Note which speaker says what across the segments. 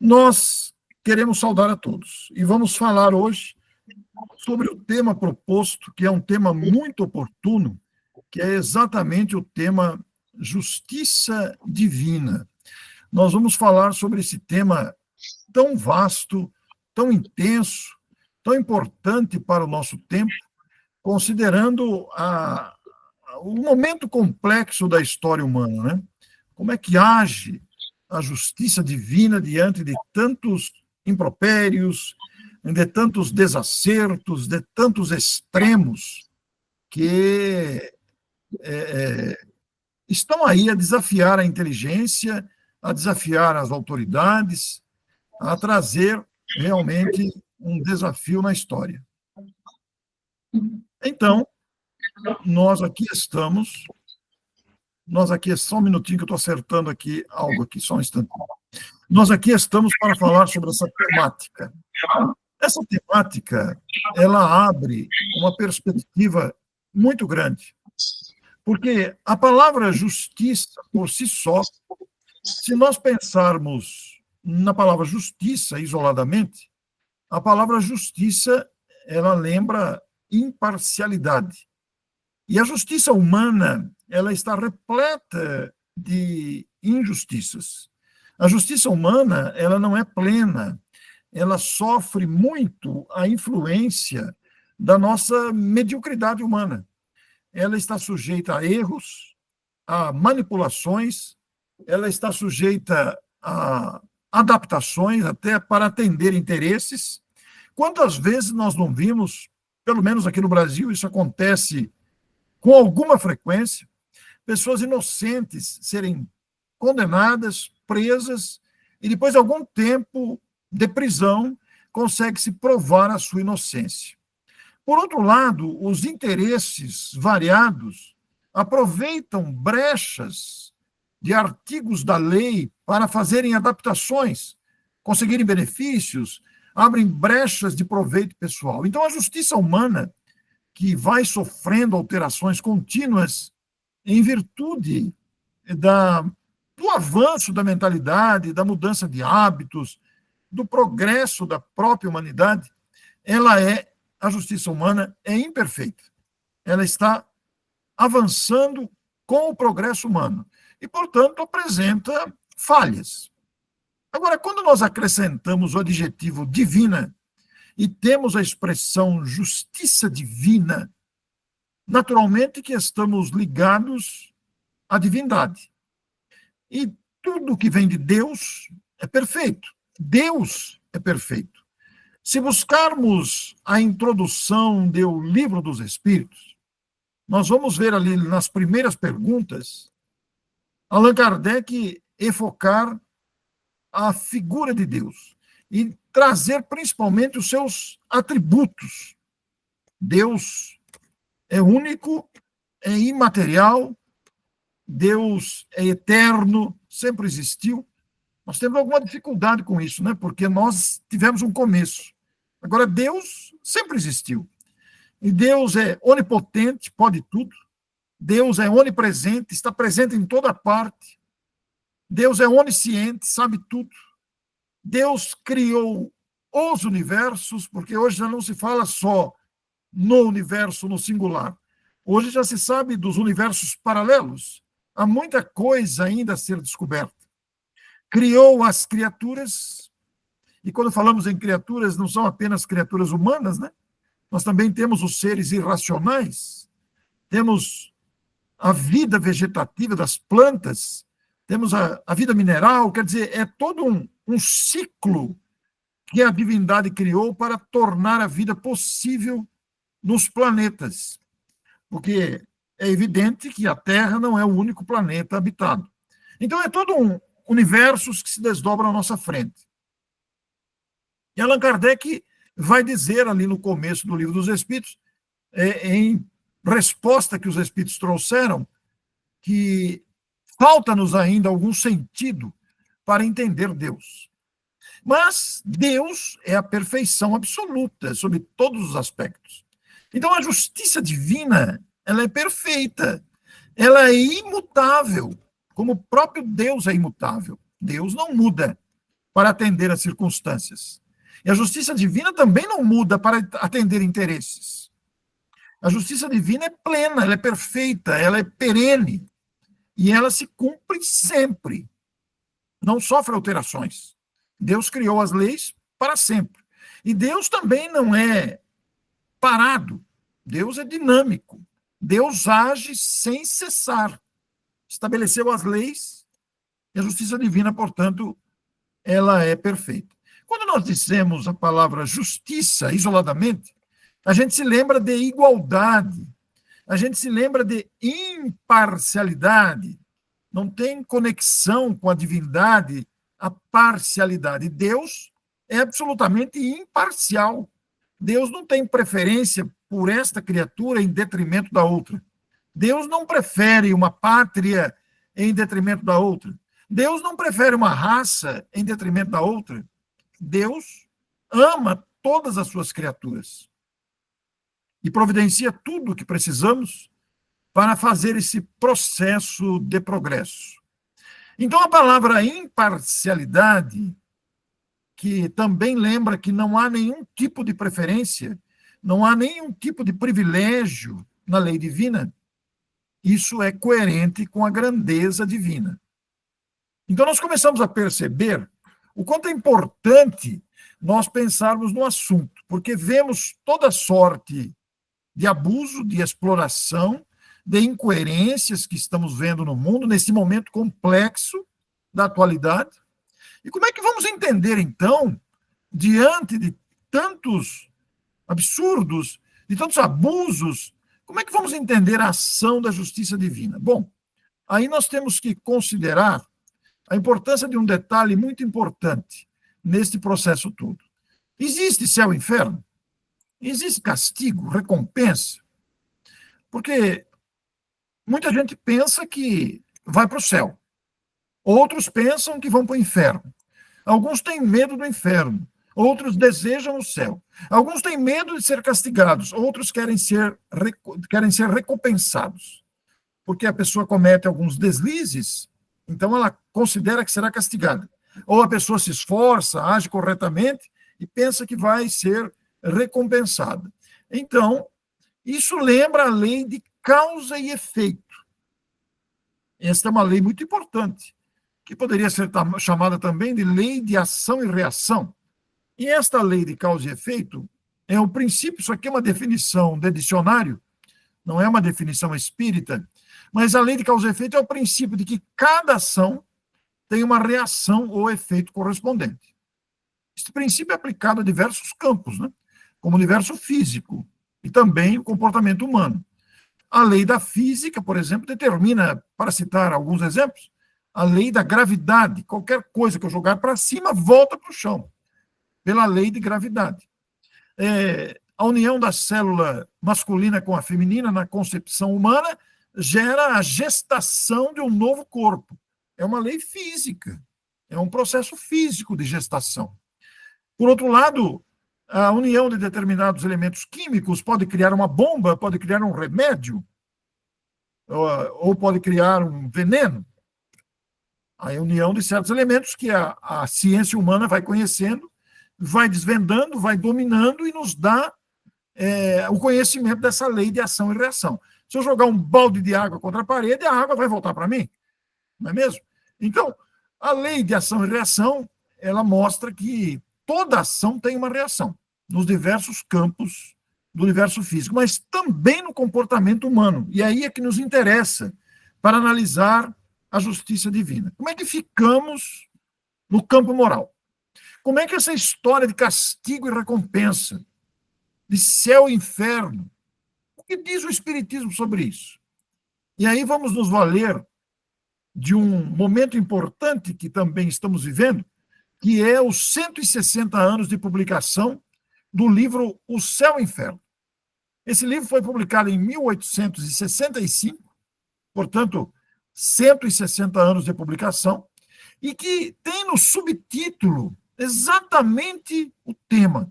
Speaker 1: Nós queremos saudar a todos e vamos falar hoje sobre o tema proposto, que é um tema muito oportuno, que é exatamente o tema justiça divina. Nós vamos falar sobre esse tema tão vasto, tão intenso, tão importante para o nosso tempo, considerando o momento complexo da história humana, né? Como é que age a justiça divina diante de tantos impropérios, de tantos desacertos, de tantos extremos que estão aí a desafiar a inteligência, a desafiar as autoridades, a trazer realmente um desafio na história. Então, só um minutinho que eu estou acertando aqui algo aqui, só um instantinho. Nós aqui estamos para falar sobre essa temática. Essa temática, ela abre uma perspectiva muito grande, porque a palavra justiça, por si só, se nós pensarmos na palavra justiça isoladamente, a palavra justiça, ela lembra imparcialidade. E a justiça humana, ela está repleta de injustiças. A justiça humana, ela não é plena, ela sofre muito a influência da nossa mediocridade humana. Ela está sujeita a erros, a manipulações, ela está sujeita a adaptações, até para atender interesses. Quantas vezes nós não vimos, pelo menos aqui no Brasil, isso acontece com alguma frequência, pessoas inocentes serem condenadas, presas, e depois de algum tempo de prisão, consegue-se provar a sua inocência. Por outro lado, os interesses variados aproveitam brechas de artigos da lei para fazerem adaptações, conseguirem benefícios, abrem brechas de proveito pessoal. Então, a justiça humana, que vai sofrendo alterações contínuas em virtude do avanço da mentalidade, da mudança de hábitos, do progresso da própria humanidade, a justiça humana é imperfeita. Ela está avançando com o progresso humano e, portanto, apresenta falhas. Agora, quando nós acrescentamos o adjetivo divina e temos a expressão justiça divina, naturalmente que estamos ligados à divindade. E tudo que vem de Deus é perfeito. Deus é perfeito. Se buscarmos a introdução do Livro dos Espíritos, nós vamos ver ali nas primeiras perguntas, Allan Kardec evocar a figura de Deus e trazer principalmente os seus atributos. Deus é único, é imaterial, Deus é eterno, sempre existiu. Nós temos alguma dificuldade com isso, né? Porque nós tivemos um começo. Agora, Deus sempre existiu. E Deus é onipotente, pode tudo. Deus é onipresente, está presente em toda parte. Deus é onisciente, sabe tudo. Deus criou os universos, porque hoje já não se fala só no universo, no singular. Hoje já se sabe dos universos paralelos. Há muita coisa ainda a ser descoberta. Criou as criaturas, e quando falamos em criaturas, não são apenas criaturas humanas, né? Nós também temos os seres irracionais, temos a vida vegetativa das plantas, temos a vida mineral, quer dizer, é todo um ciclo que a divindade criou para tornar a vida possível nos planetas. Porque é evidente que a Terra não é o único planeta habitado. Então, é todo um universo que se desdobra à nossa frente. E Allan Kardec vai dizer ali no começo do Livro dos Espíritos, em resposta que os Espíritos trouxeram, que falta-nos ainda algum sentido para entender Deus. Mas Deus é a perfeição absoluta sobre todos os aspectos. Então, a justiça divina, ela é perfeita, ela é imutável, como o próprio Deus é imutável. Deus não muda. para atender às circunstâncias. E a justiça divina também não muda para atender interesses. A justiça divina é plena, ela é perfeita, ela é perene. E ela se cumpre sempre. Não sofre alterações. Deus criou as leis para sempre. E Deus também não é parado. Deus é dinâmico. Deus age sem cessar. Estabeleceu as leis e a justiça divina, portanto, ela é perfeita. Quando nós dissemos a palavra justiça isoladamente, a gente se lembra de igualdade, a gente se lembra de imparcialidade. Não tem conexão com a divindade a parcialidade. Deus é absolutamente imparcial. Deus não tem preferência por esta criatura em detrimento da outra. Deus não prefere uma pátria em detrimento da outra. Deus não prefere uma raça em detrimento da outra. Deus ama todas as suas criaturas e providencia tudo o que precisamos para fazer esse processo de progresso. Então, a palavra imparcialidade, que também lembra que não há nenhum tipo de preferência, não há nenhum tipo de privilégio na lei divina, isso é coerente com a grandeza divina. Então, nós começamos a perceber o quanto é importante nós pensarmos no assunto, porque vemos toda sorte de abuso, de exploração, de incoerências que estamos vendo no mundo, nesse momento complexo da atualidade. E como é que vamos entender, então, diante de tantos absurdos, de tantos abusos, como é que vamos entender a ação da justiça divina? Bom, aí nós temos que considerar a importância de um detalhe muito importante neste processo todo. Existe céu e inferno? Existe castigo, recompensa? Porque muita gente pensa que vai para o céu. Outros pensam que vão para o inferno. Alguns têm medo do inferno. Outros desejam o céu. Alguns têm medo de ser castigados. Outros querem ser recompensados. Porque a pessoa comete alguns deslizes, então ela considera que será castigada. Ou a pessoa se esforça, age corretamente e pensa que vai ser recompensada. Então, isso lembra a lei de causa e efeito. Esta é uma lei muito importante, que poderia ser chamada também de lei de ação e reação. E esta lei de causa e efeito é um princípio, isso aqui é uma definição de dicionário, não é uma definição espírita, mas a lei de causa e efeito é o princípio de que cada ação tem uma reação ou efeito correspondente. Este princípio é aplicado a diversos campos, né? Como o universo físico e também o comportamento humano. A lei da física, por exemplo, determina, para citar alguns exemplos, a lei da gravidade. Qualquer coisa que eu jogar para cima volta para o chão, pela lei de gravidade. A união da célula masculina com a feminina na concepção humana gera a gestação de um novo corpo. É uma lei física, é um processo físico de gestação. Por outro lado, a união de determinados elementos químicos pode criar uma bomba, pode criar um remédio, ou pode criar um veneno. A união de certos elementos que a ciência humana vai conhecendo, vai desvendando, vai dominando e nos dá o conhecimento dessa lei de ação e reação. Se eu jogar um balde de água contra a parede, a água vai voltar para mim, não é mesmo? Então, a lei de ação e reação, ela mostra que toda ação tem uma reação, nos diversos campos do universo físico, mas também no comportamento humano. E aí é que nos interessa para analisar a justiça divina. Como é que ficamos no campo moral? Como é que essa história de castigo e recompensa, de céu e inferno, o que diz o Espiritismo sobre isso? E aí vamos nos valer de um momento importante que também estamos vivendo, que é os 160 anos de publicação do livro O Céu e o Inferno. Esse livro foi publicado em 1865, portanto, 160 anos de publicação, e que tem no subtítulo exatamente o tema.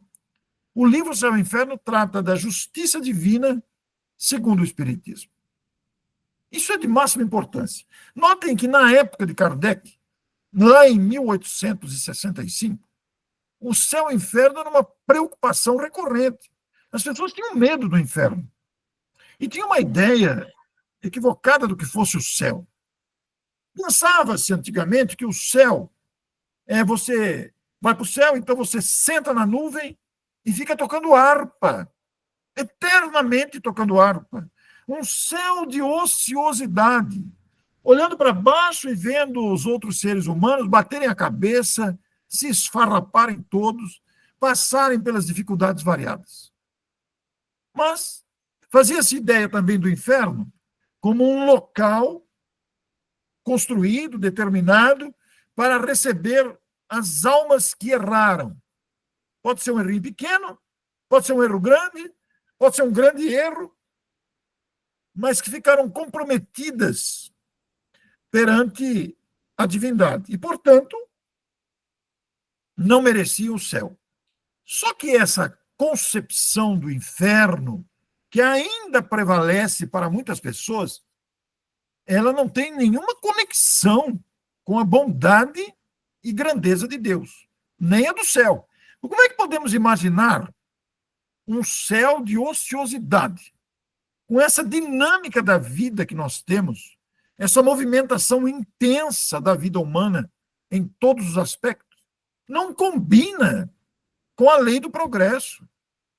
Speaker 1: O livro Céu e Inferno trata da justiça divina segundo o Espiritismo. Isso é de máxima importância. Notem que na época de Kardec, lá em 1865, o céu e o inferno era uma preocupação recorrente. As pessoas tinham medo do inferno e tinham uma ideia equivocada do que fosse o céu. Pensava-se antigamente que o céu você vai para o céu, então você senta na nuvem e fica tocando harpa, eternamente tocando harpa. Um céu de ociosidade, olhando para baixo e vendo os outros seres humanos baterem a cabeça, se esfarraparem todos, passarem pelas dificuldades variadas. Mas fazia-se ideia também do inferno como um local construído, determinado, para receber as almas que erraram. Pode ser um erro pequeno, pode ser um erro grande, pode ser um grande erro, mas que ficaram comprometidas perante a divindade. E, portanto, não mereciam o céu. Só que essa concepção do inferno, que ainda prevalece para muitas pessoas, ela não tem nenhuma conexão com a bondade e grandeza de Deus, nem a do céu. Como é que podemos imaginar um céu de ociosidade, com essa dinâmica da vida que nós temos, essa movimentação intensa da vida humana em todos os aspectos? Não combina com a lei do progresso.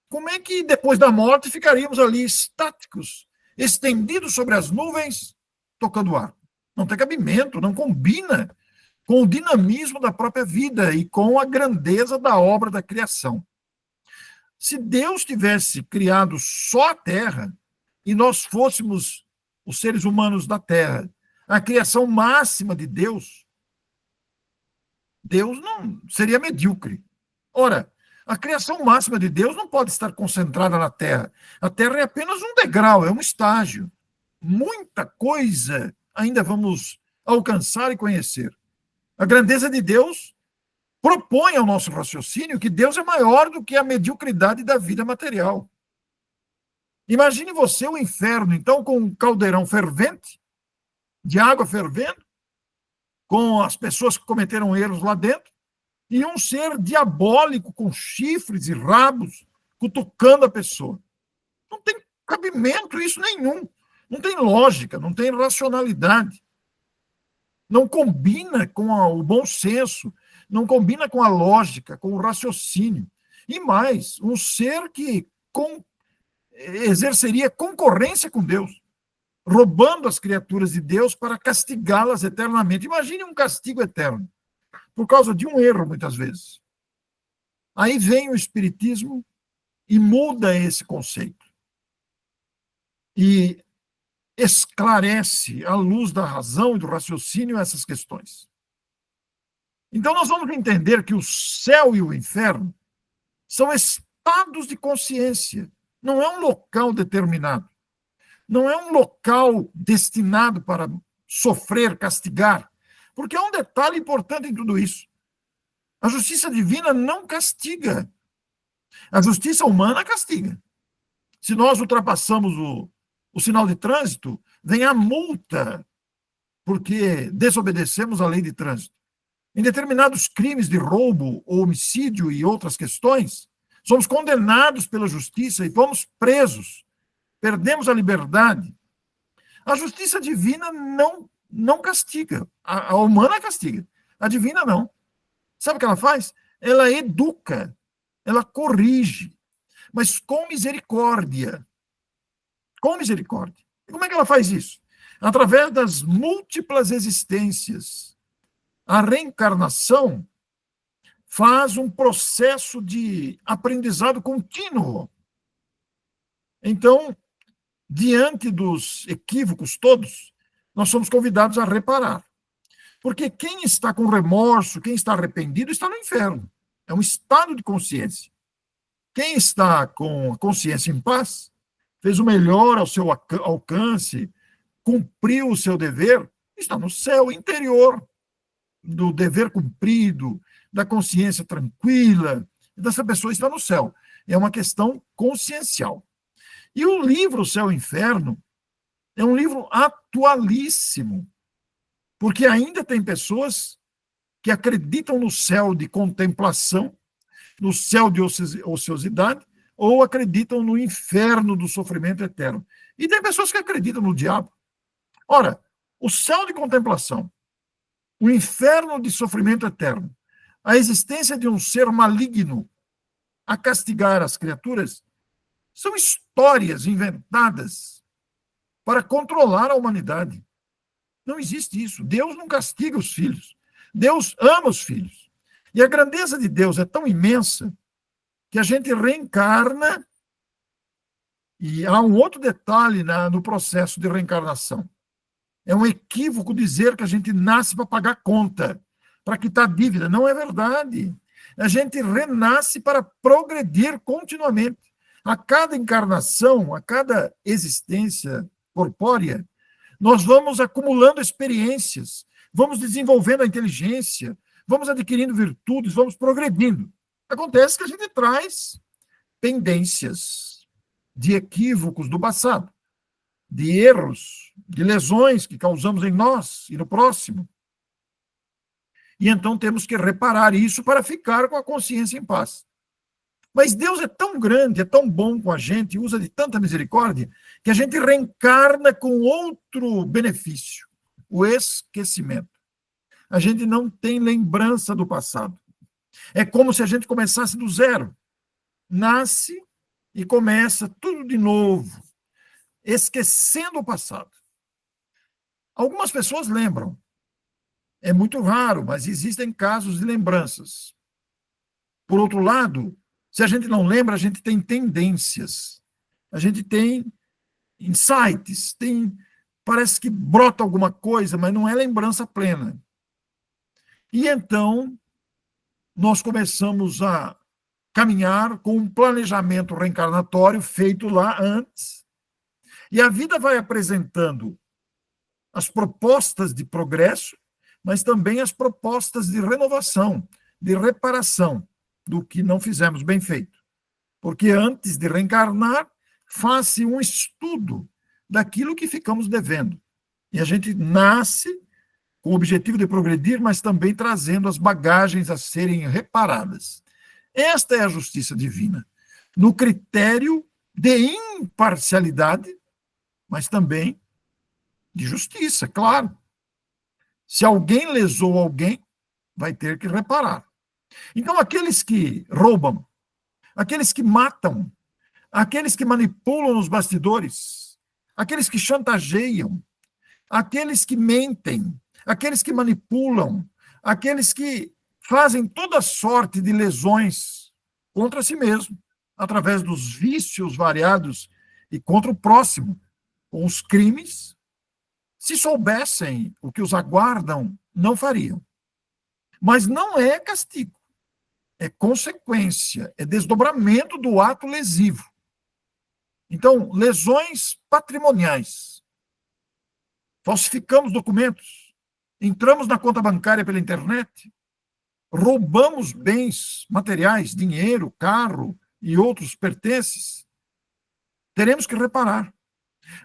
Speaker 1: Como é que depois da morte ficaríamos ali estáticos, estendidos sobre as nuvens, tocando ar? Não tem cabimento, não combina com o dinamismo da própria vida e com a grandeza da obra da criação. Se Deus tivesse criado só a Terra e nós fôssemos os seres humanos da Terra, a criação máxima de Deus, Deus não seria medíocre. Ora, a criação máxima de Deus não pode estar concentrada na Terra. A Terra é apenas um degrau, é um estágio. Muita coisa ainda vamos alcançar e conhecer. A grandeza de Deus propõe ao nosso raciocínio que Deus é maior do que a mediocridade da vida material. Imagine você o inferno, então, com um caldeirão fervente, de água fervendo, com as pessoas que cometeram erros lá dentro, e um ser diabólico com chifres e rabos cutucando a pessoa. Não tem cabimento isso nenhum. Não tem lógica, não tem racionalidade. Não combina com o bom senso, não combina com a lógica, com o raciocínio. E mais, um ser que exerceria concorrência com Deus, roubando as criaturas de Deus para castigá-las eternamente. Imagine um castigo eterno, por causa de um erro, muitas vezes. Aí vem o Espiritismo e muda esse conceito. E esclarece, à luz da razão e do raciocínio, essas questões. Então, nós vamos entender que o céu e o inferno são estados de consciência. Não é um local determinado. Não é um local destinado para sofrer, castigar. Porque há um detalhe importante em tudo isso. A justiça divina não castiga. A justiça humana castiga. Se nós ultrapassamos o sinal de trânsito, vem a multa, porque desobedecemos a lei de trânsito. Em determinados crimes de roubo, ou homicídio e outras questões, somos condenados pela justiça e fomos presos. Perdemos a liberdade. A justiça divina não castiga. A humana castiga. A divina não. Sabe o que ela faz? Ela educa, ela corrige, mas com misericórdia. Com misericórdia. E como é que ela faz isso? Através das múltiplas existências. A reencarnação faz um processo de aprendizado contínuo. Então, diante dos equívocos todos, nós somos convidados a reparar. Porque quem está com remorso, quem está arrependido, está no inferno. É um estado de consciência. Quem está com a consciência em paz, fez o melhor ao seu alcance, cumpriu o seu dever, está no céu interior, do dever cumprido, da consciência tranquila, dessa pessoa está no céu. É uma questão consciencial. E o livro Céu e Inferno é um livro atualíssimo, porque ainda tem pessoas que acreditam no céu de contemplação, no céu de ociosidade, ou acreditam no inferno do sofrimento eterno. E tem pessoas que acreditam no diabo. Ora, o céu de contemplação, o inferno de sofrimento eterno, a existência de um ser maligno a castigar as criaturas, são histórias inventadas para controlar a humanidade. Não existe isso. Deus não castiga os filhos. Deus ama os filhos. E a grandeza de Deus é tão imensa que a gente reencarna, e há um outro detalhe no processo de reencarnação. É um equívoco dizer que a gente nasce para pagar conta, para quitar dívida. Não é verdade. A gente renasce para progredir continuamente. A cada encarnação, a cada existência corpórea, nós vamos acumulando experiências, vamos desenvolvendo a inteligência, vamos adquirindo virtudes, vamos progredindo. Acontece que a gente traz pendências de equívocos do passado, de erros, de lesões que causamos em nós e no próximo. E então temos que reparar isso para ficar com a consciência em paz. Mas Deus é tão grande, é tão bom com a gente, usa de tanta misericórdia, que a gente reencarna com outro benefício, o esquecimento. A gente não tem lembrança do passado. É como se a gente começasse do zero. Nasce e começa tudo de novo, esquecendo o passado. Algumas pessoas lembram. É muito raro, mas existem casos de lembranças. Por outro lado, se a gente não lembra, a gente tem tendências. A gente tem insights, parece que brota alguma coisa, mas não é lembrança plena. E então, nós começamos a caminhar com um planejamento reencarnatório feito lá antes, e a vida vai apresentando as propostas de progresso, mas também as propostas de renovação, de reparação do que não fizemos bem feito. Porque antes de reencarnar, faz-se um estudo daquilo que ficamos devendo. E a gente nasce com o objetivo de progredir, mas também trazendo as bagagens a serem reparadas. Esta é a justiça divina, no critério de imparcialidade, mas também de justiça, claro. Se alguém lesou alguém, vai ter que reparar. Então, aqueles que roubam, aqueles que matam, aqueles que manipulam nos bastidores, aqueles que chantageiam, aqueles que mentem, aqueles que manipulam, aqueles que fazem toda sorte de lesões contra si mesmo, através dos vícios variados e contra o próximo, com os crimes, se soubessem o que os aguardam, não fariam. Mas não é castigo, é consequência, é desdobramento do ato lesivo. Então, lesões patrimoniais. Falsificamos documentos, entramos na conta bancária pela internet, roubamos bens materiais, dinheiro, carro e outros pertences. Teremos que reparar.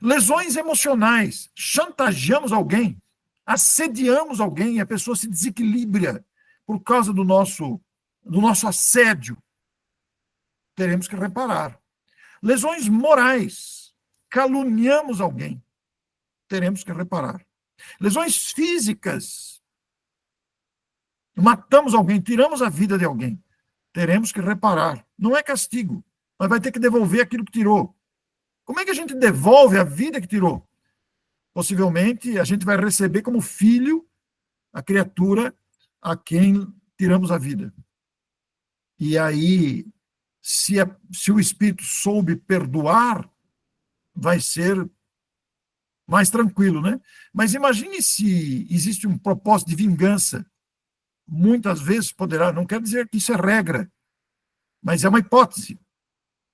Speaker 1: Lesões emocionais, chantageamos alguém, assediamos alguém, a pessoa se desequilibra por causa do nosso assédio. Teremos que reparar. Lesões morais, caluniamos alguém. Teremos que reparar. Lesões físicas, matamos alguém, tiramos a vida de alguém. Teremos que reparar. Não é castigo, mas vai ter que devolver aquilo que tirou. Como é que a gente devolve a vida que tirou? Possivelmente, a gente vai receber como filho a criatura a quem tiramos a vida. E aí, se o Espírito soube perdoar, vai ser mais tranquilo, né? Mas imagine se existe um propósito de vingança. Muitas vezes poderá, não quer dizer que isso é regra, mas é uma hipótese.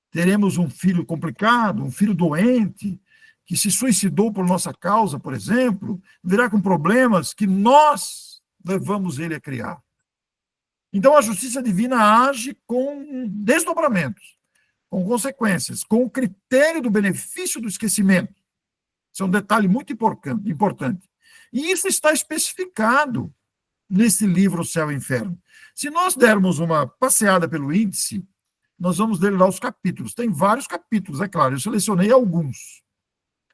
Speaker 1: Teremos um filho complicado, um filho doente, que se suicidou por nossa causa, por exemplo, virá com problemas que nós levamos ele a criar. Então, a justiça divina age com desdobramentos, com consequências, com o critério do benefício do esquecimento. Isso é um detalhe muito importante. E isso está especificado nesse livro O Céu e o Inferno? Se nós dermos uma passeada pelo índice, nós vamos ler lá os capítulos. Tem vários capítulos, é claro, eu selecionei alguns.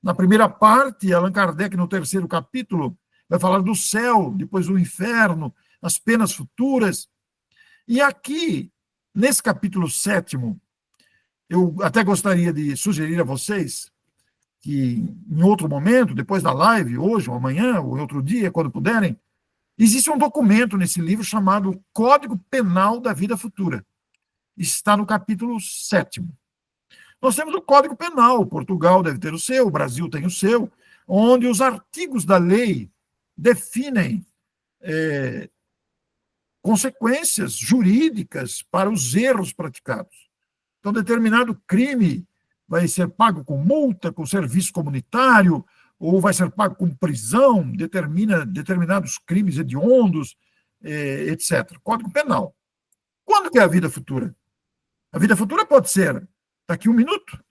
Speaker 1: Na primeira parte, Allan Kardec, no terceiro capítulo, vai falar do céu, depois do inferno, as penas futuras. E aqui, nesse capítulo 7º, eu até gostaria de sugerir a vocês que, em outro momento, depois da live, hoje ou amanhã, ou em outro dia, quando puderem, existe um documento nesse livro chamado Código Penal da Vida Futura. Está no capítulo 7º. Nós temos o Código Penal, Portugal deve ter o seu, o Brasil tem o seu, onde os artigos da lei definem consequências jurídicas para os erros praticados. Então, determinado crime vai ser pago com multa, com serviço comunitário, ou vai ser pago com prisão, determina determinados crimes hediondos, etc. Código Penal. Quando que é a vida futura? A vida futura pode ser daqui 1 minuto,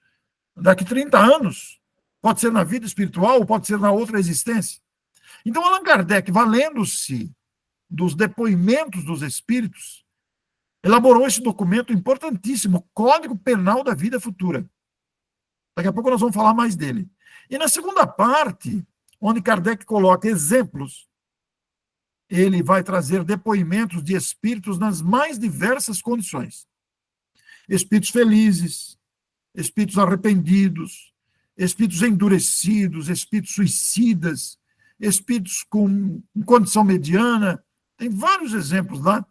Speaker 1: daqui 30 anos, pode ser na vida espiritual, pode ser na outra existência. Então, Allan Kardec, valendo-se dos depoimentos dos espíritos, elaborou esse documento importantíssimo, Código Penal da Vida Futura. Daqui a pouco nós vamos falar mais dele. E na segunda parte, onde Kardec coloca exemplos, ele vai trazer depoimentos de espíritos nas mais diversas condições. Espíritos felizes, espíritos arrependidos, espíritos endurecidos, espíritos suicidas, espíritos com condição mediana. Tem vários exemplos lá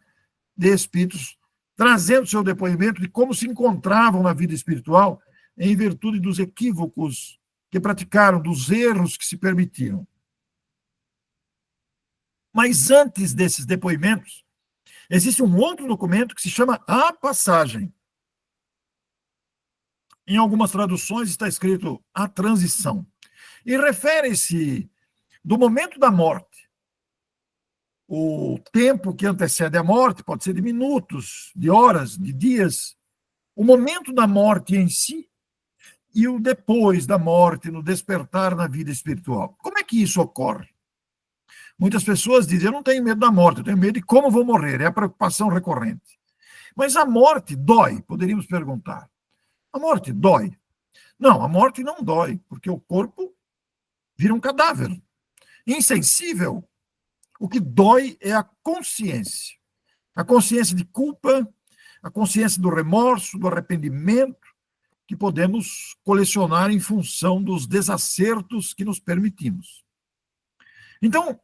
Speaker 1: de espíritos trazendo seu depoimento de como se encontravam na vida espiritual em virtude dos equívocos que praticaram, dos erros que se permitiram. Mas antes desses depoimentos, existe um outro documento que se chama A Passagem. Em algumas traduções está escrito A Transição. E refere-se do momento da morte. O tempo que antecede a morte pode ser de minutos, de horas, de dias. O momento da morte em si e o depois da morte, no despertar na vida espiritual. Como é que isso ocorre? Muitas pessoas dizem, eu não tenho medo da morte, eu tenho medo de como vou morrer, é a preocupação recorrente. Mas a morte dói, poderíamos perguntar. A morte dói? Não, a morte não dói, porque o corpo vira um cadáver. Insensível. O que dói é a consciência. A consciência de culpa, a consciência do remorso, do arrependimento, que podemos colecionar em função dos desacertos que nos permitimos. Então,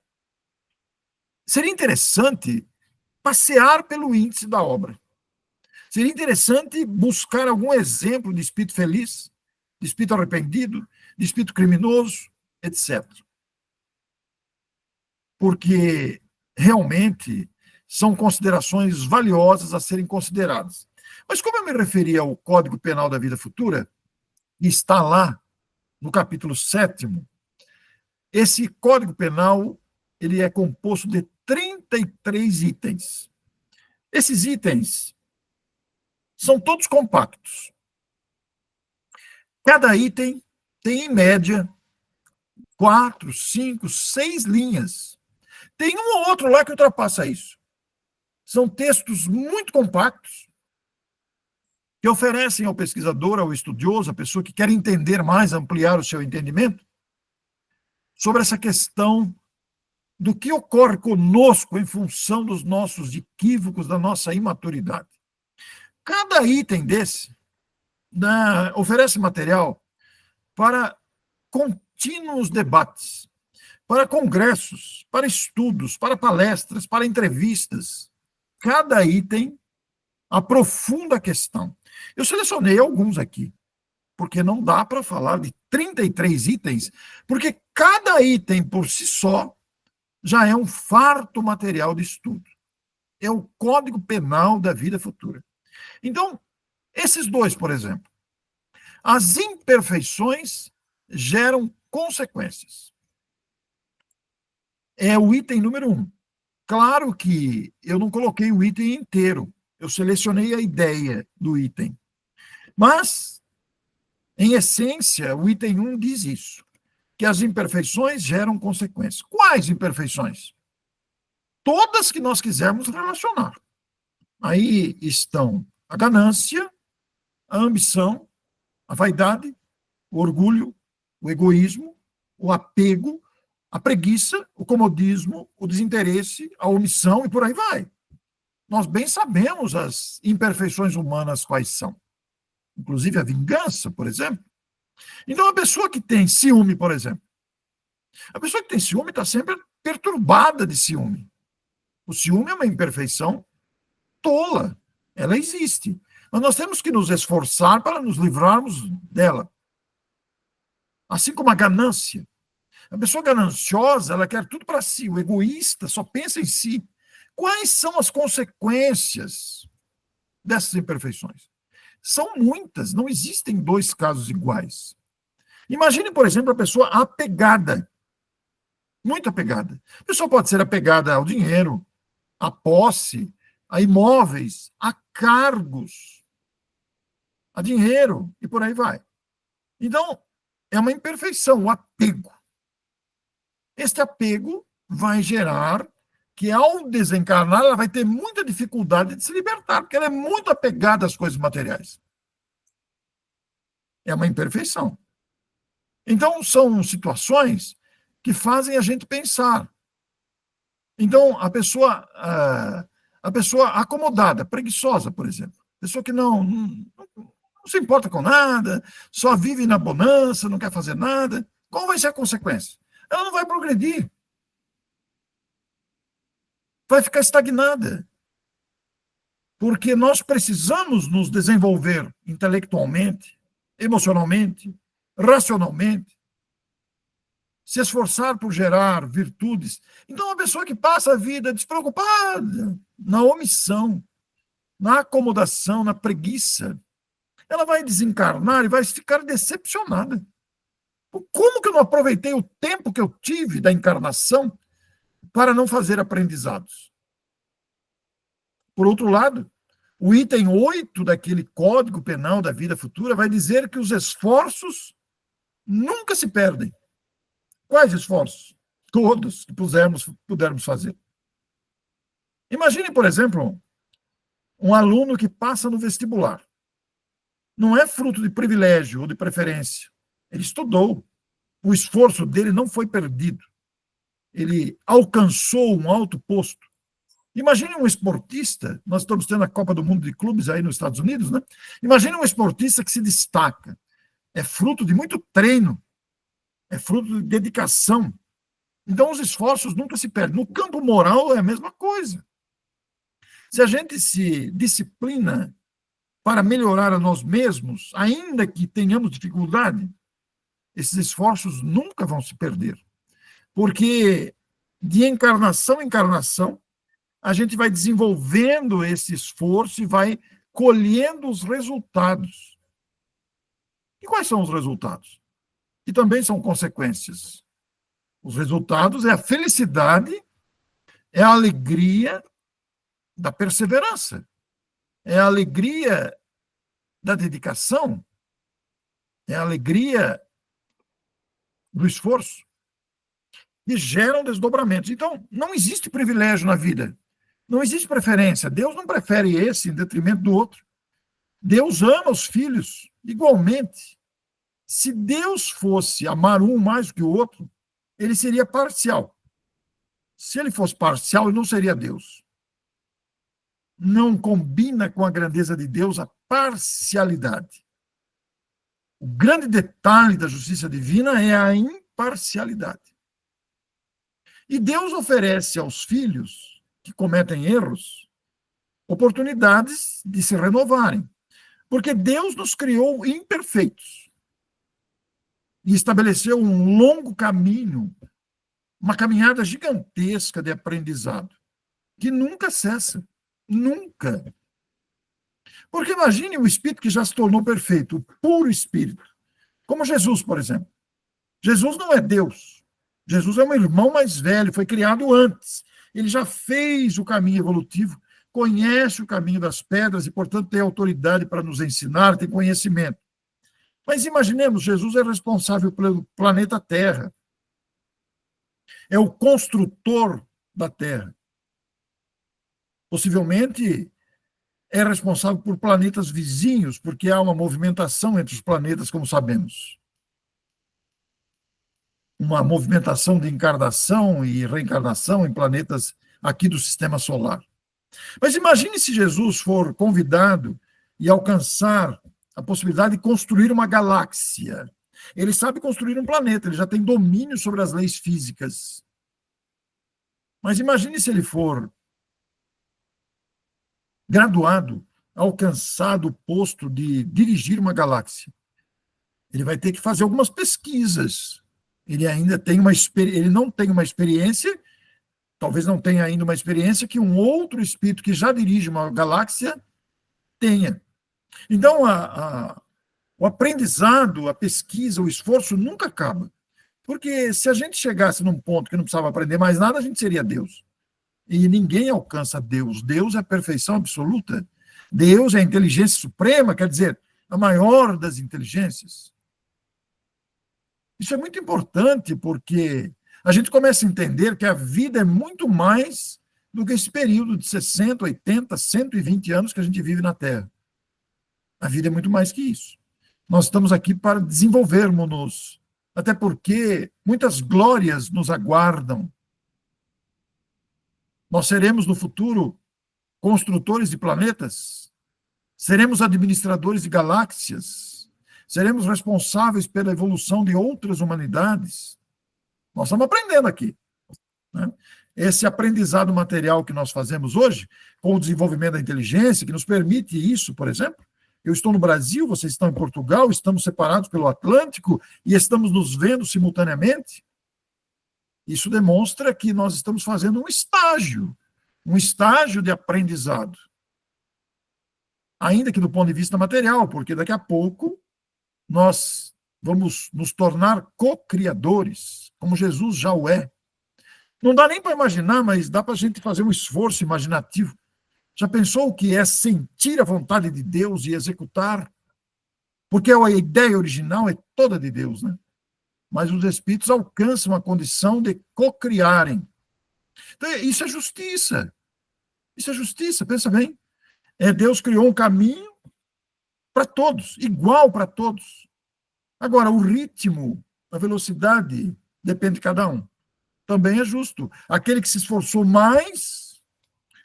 Speaker 1: seria interessante passear pelo índice da obra. Seria interessante buscar algum exemplo de espírito feliz, de espírito arrependido, de espírito criminoso, etc. Porque realmente são considerações valiosas a serem consideradas. Mas como eu me referi ao Código Penal da Vida Futura, que está lá no capítulo 7º, esse Código Penal ele é composto de 33 itens. Esses itens são todos compactos. Cada item tem, em média, 4, 5, 6 linhas. Tem um ou outro lá que ultrapassa isso. São textos muito compactos, que oferecem ao pesquisador, ao estudioso, à pessoa que quer entender mais, ampliar o seu entendimento, sobre essa questão do que ocorre conosco em função dos nossos equívocos, da nossa imaturidade. Cada item desse oferece material para contínuos debates, para congressos, para estudos, para palestras, para entrevistas. Cada item aprofunda a questão. Eu selecionei alguns aqui, porque não dá para falar de 33 itens, porque cada item por si só já é um farto material de estudo. É o Código Penal da Vida Futura. Então, esses dois, por exemplo, as imperfeições geram consequências. É o item número 1. Claro que eu não coloquei o item inteiro, eu selecionei a ideia do item. Mas, em essência, o item 1 diz isso, que as imperfeições geram consequências. Quais imperfeições? todas que nós quisermos relacionar. Aí estão a ganância, a ambição, a vaidade, o orgulho, o egoísmo, o apego, a preguiça, o comodismo, o desinteresse, a omissão e por aí vai. Nós bem sabemos as imperfeições humanas quais são. Inclusive a vingança, por exemplo. Então, a pessoa que tem ciúme, por exemplo, a pessoa que tem ciúme está sempre perturbada de ciúme. O ciúme é uma imperfeição tola. Ela existe. Mas nós temos que nos esforçar para nos livrarmos dela. Assim como a ganância. A pessoa gananciosa, ela quer tudo para si. O egoísta só pensa em si. Quais são as consequências dessas imperfeições? São muitas, não existem dois casos iguais. Imagine, por exemplo, a pessoa apegada, muito apegada. A pessoa pode ser apegada ao dinheiro, à posse, a imóveis, a cargos, a dinheiro, e por aí vai. Então, é uma imperfeição, o apego. Este apego vai gerar que, ao desencarnar, ela vai ter muita dificuldade de se libertar, porque ela é muito apegada às coisas materiais. É uma imperfeição. Então, são situações que fazem a gente pensar. Então, a pessoa acomodada, preguiçosa, por exemplo, pessoa que não se importa com nada, só vive na bonança, não quer fazer nada, qual vai ser a consequência? Ela não vai progredir. Vai ficar estagnada. Porque nós precisamos nos desenvolver intelectualmente, emocionalmente, racionalmente, se esforçar por gerar virtudes. Então, uma pessoa que passa a vida despreocupada, na omissão, na acomodação, na preguiça, ela vai desencarnar e vai ficar decepcionada. Como que eu não aproveitei o tempo que eu tive da encarnação para não fazer aprendizados? Por outro lado, o item 8 daquele Código Penal da Vida Futura vai dizer que os esforços nunca se perdem. Quais esforços? Todos que pudermos fazer. Imagine, por exemplo, um aluno que passa no vestibular. Não é fruto de privilégio ou de preferência. Ele estudou. O esforço dele não foi perdido. Ele alcançou um alto posto. Imagine um esportista, nós estamos tendo a Copa do Mundo de Clubes aí nos Estados Unidos, né? Imagine um esportista que se destaca. É fruto de muito treino, é fruto de dedicação. Então, os esforços nunca se perdem. No campo moral é a mesma coisa. Se a gente se disciplina para melhorar a nós mesmos, ainda que tenhamos dificuldade, esses esforços nunca vão se perder. Porque de encarnação em encarnação, a gente vai desenvolvendo esse esforço e vai colhendo os resultados. E quais são os resultados? Que também são consequências. Os resultados é a felicidade, é a alegria da perseverança, é a alegria da dedicação, é a alegria do esforço, que geram desdobramentos. Então, não existe privilégio na vida. Não existe preferência. Deus não prefere esse em detrimento do outro. Deus ama os filhos igualmente. Se Deus fosse amar um mais do que o outro, ele seria parcial. Se ele fosse parcial, ele não seria Deus. Não combina com a grandeza de Deus a parcialidade. O grande detalhe da justiça divina é a imparcialidade. E Deus oferece aos filhos que cometem erros oportunidades de se renovarem. Porque Deus nos criou imperfeitos e estabeleceu um longo caminho, uma caminhada gigantesca de aprendizado, que nunca cessa. Nunca. Porque imagine o espírito que já se tornou perfeito, o puro espírito. Como Jesus, por exemplo. Jesus não é Deus. Jesus é um irmão mais velho, foi criado antes. Ele já fez o caminho evolutivo, conhece o caminho das pedras e, portanto, tem autoridade para nos ensinar, tem conhecimento. Mas imaginemos, Jesus é responsável pelo planeta Terra. É o construtor da Terra. Possivelmente é responsável por planetas vizinhos, porque há uma movimentação entre os planetas, como sabemos. Uma movimentação de encarnação e reencarnação em planetas aqui do sistema solar. Mas imagine se Jesus for convidado e alcançar a possibilidade de construir uma galáxia. Ele sabe construir um planeta, ele já tem domínio sobre as leis físicas. Mas imagine se ele for graduado, alcançado o posto de dirigir uma galáxia. Ele vai ter que fazer algumas pesquisas. Ele ainda tem ele não tem uma experiência, talvez não tenha ainda uma experiência que um outro espírito que já dirige uma galáxia tenha. Então, o aprendizado, a pesquisa, o esforço nunca acaba. Porque se a gente chegasse num ponto que não precisava aprender mais nada, a gente seria Deus. E ninguém alcança Deus. Deus é a perfeição absoluta. Deus é a inteligência suprema, quer dizer, a maior das inteligências. Isso é muito importante porque a gente começa a entender que a vida é muito mais do que esse período de 60, 80, 120 anos que a gente vive na Terra. A vida é muito mais que isso. Nós estamos aqui para desenvolvermos-nos, até porque muitas glórias nos aguardam. Nós seremos no futuro construtores de planetas, seremos administradores de galáxias, seremos responsáveis pela evolução de outras humanidades. Nós estamos aprendendo aqui, né? Esse aprendizado material que nós fazemos hoje, com o desenvolvimento da inteligência, que nos permite isso, por exemplo, eu estou no Brasil, vocês estão em Portugal, estamos separados pelo Atlântico e estamos nos vendo simultaneamente. Isso demonstra que nós estamos fazendo um estágio de aprendizado. Ainda que do ponto de vista material, porque daqui a pouco nós vamos nos tornar co-criadores, como Jesus já o é. Não dá nem para imaginar, mas dá para a gente fazer um esforço imaginativo. Já pensou o que é sentir a vontade de Deus e executar? Porque a ideia original é toda de Deus, né? Mas os espíritos alcançam a condição de co-criarem. Então, isso é justiça. Isso é justiça, pensa bem. Deus criou um caminho para todos, igual para todos. Agora, o ritmo, a velocidade, depende de cada um. Também é justo. Aquele que se esforçou mais,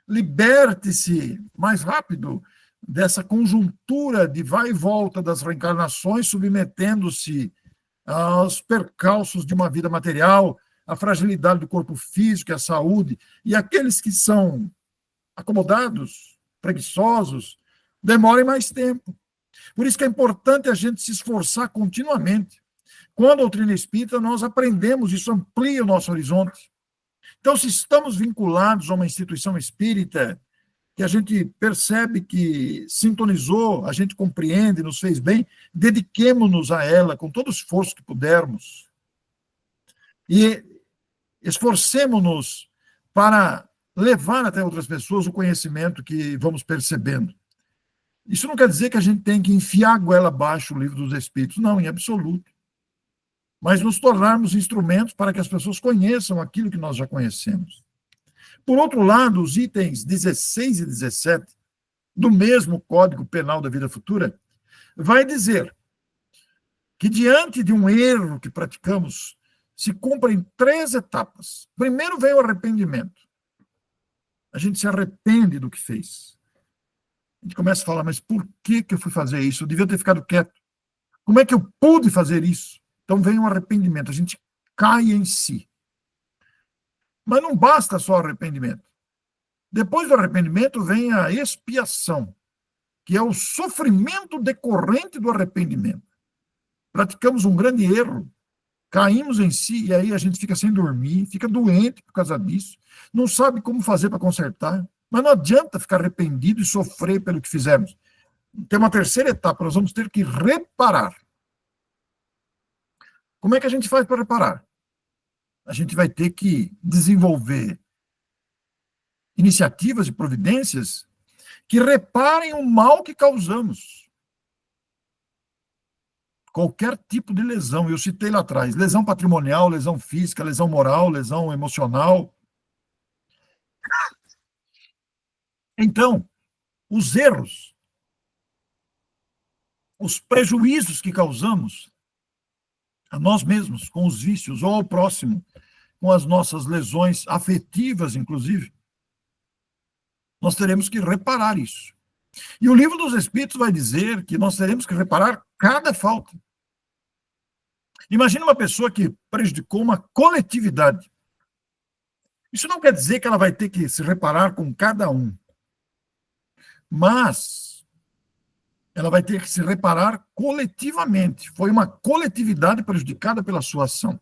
Speaker 1: liberte-se mais rápido dessa conjuntura de vai e volta das reencarnações, submetendo-se aos percalços de uma vida material, à fragilidade do corpo físico e à saúde. E aqueles que são acomodados, preguiçosos, demorem mais tempo. Por isso que é importante a gente se esforçar continuamente. Com a doutrina espírita, nós aprendemos, isso amplia o nosso horizonte. Então, se estamos vinculados a uma instituição espírita, que a gente percebe que sintonizou, a gente compreende, nos fez bem, dediquemo-nos a ela com todo o esforço que pudermos. E esforcemo-nos para levar até outras pessoas o conhecimento que vamos percebendo. Isso não quer dizer que a gente tem que enfiar a goela abaixo o livro dos Espíritos, não, em absoluto. Mas nos tornarmos instrumentos para que as pessoas conheçam aquilo que nós já conhecemos. Por outro lado, os itens 16 e 17 do mesmo Código Penal da Vida Futura vai dizer que diante de um erro que praticamos, se cumprem 3 etapas. Primeiro vem o arrependimento. A gente se arrepende do que fez. A gente começa a falar, mas por que eu fui fazer isso? Eu devia ter ficado quieto. Como é que eu pude fazer isso? Então vem o arrependimento, a gente cai em si. Mas não basta só o arrependimento. Depois do arrependimento vem a expiação, que é o sofrimento decorrente do arrependimento. Praticamos um grande erro, caímos em si, e aí a gente fica sem dormir, fica doente por causa disso, não sabe como fazer para consertar, mas não adianta ficar arrependido e sofrer pelo que fizemos. Tem uma terceira etapa, nós vamos ter que reparar. Como é que a gente faz para reparar? A gente vai ter que desenvolver iniciativas e providências que reparem o mal que causamos. Qualquer tipo de lesão, eu citei lá atrás, lesão patrimonial, lesão física, lesão moral, lesão emocional. Então, os erros, os prejuízos que causamos a nós mesmos com os vícios ou ao próximo, com as nossas lesões afetivas, inclusive, nós teremos que reparar isso. E o Livro dos Espíritos vai dizer que nós teremos que reparar cada falta. Imagina uma pessoa que prejudicou uma coletividade. Isso não quer dizer que ela vai ter que se reparar com cada um, mas ela vai ter que se reparar coletivamente. Foi uma coletividade prejudicada pela sua ação.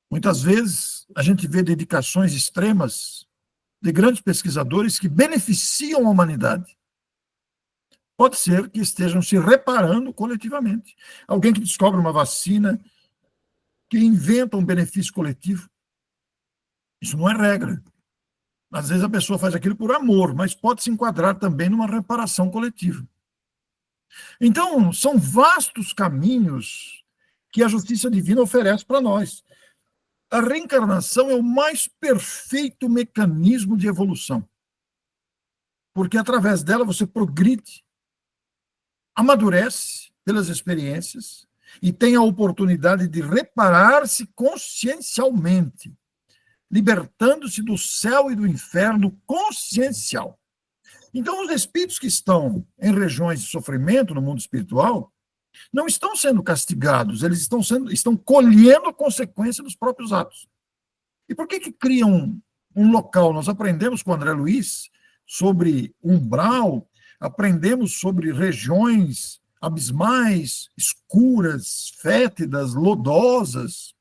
Speaker 1: Muitas vezes a gente vê dedicações extremas de grandes pesquisadores que beneficiam a humanidade. Pode ser que estejam se reparando coletivamente. Alguém que descobre uma vacina, que inventa um benefício coletivo. Isso não é regra. Às vezes a pessoa faz aquilo por amor, mas pode se enquadrar também numa reparação coletiva. Então, são vastos caminhos que a justiça divina oferece para nós. A reencarnação é o mais perfeito mecanismo de evolução, porque através dela você progride, amadurece pelas experiências e tem a oportunidade de reparar-se consciencialmente, libertando-se do céu e do inferno consciencial. Então, os espíritos que estão em regiões de sofrimento no mundo espiritual não estão sendo castigados, eles estão colhendo a consequência dos próprios atos. E por que criam um local? Nós aprendemos com o André Luiz sobre umbral, aprendemos sobre regiões abismais, escuras, fétidas, lodosas.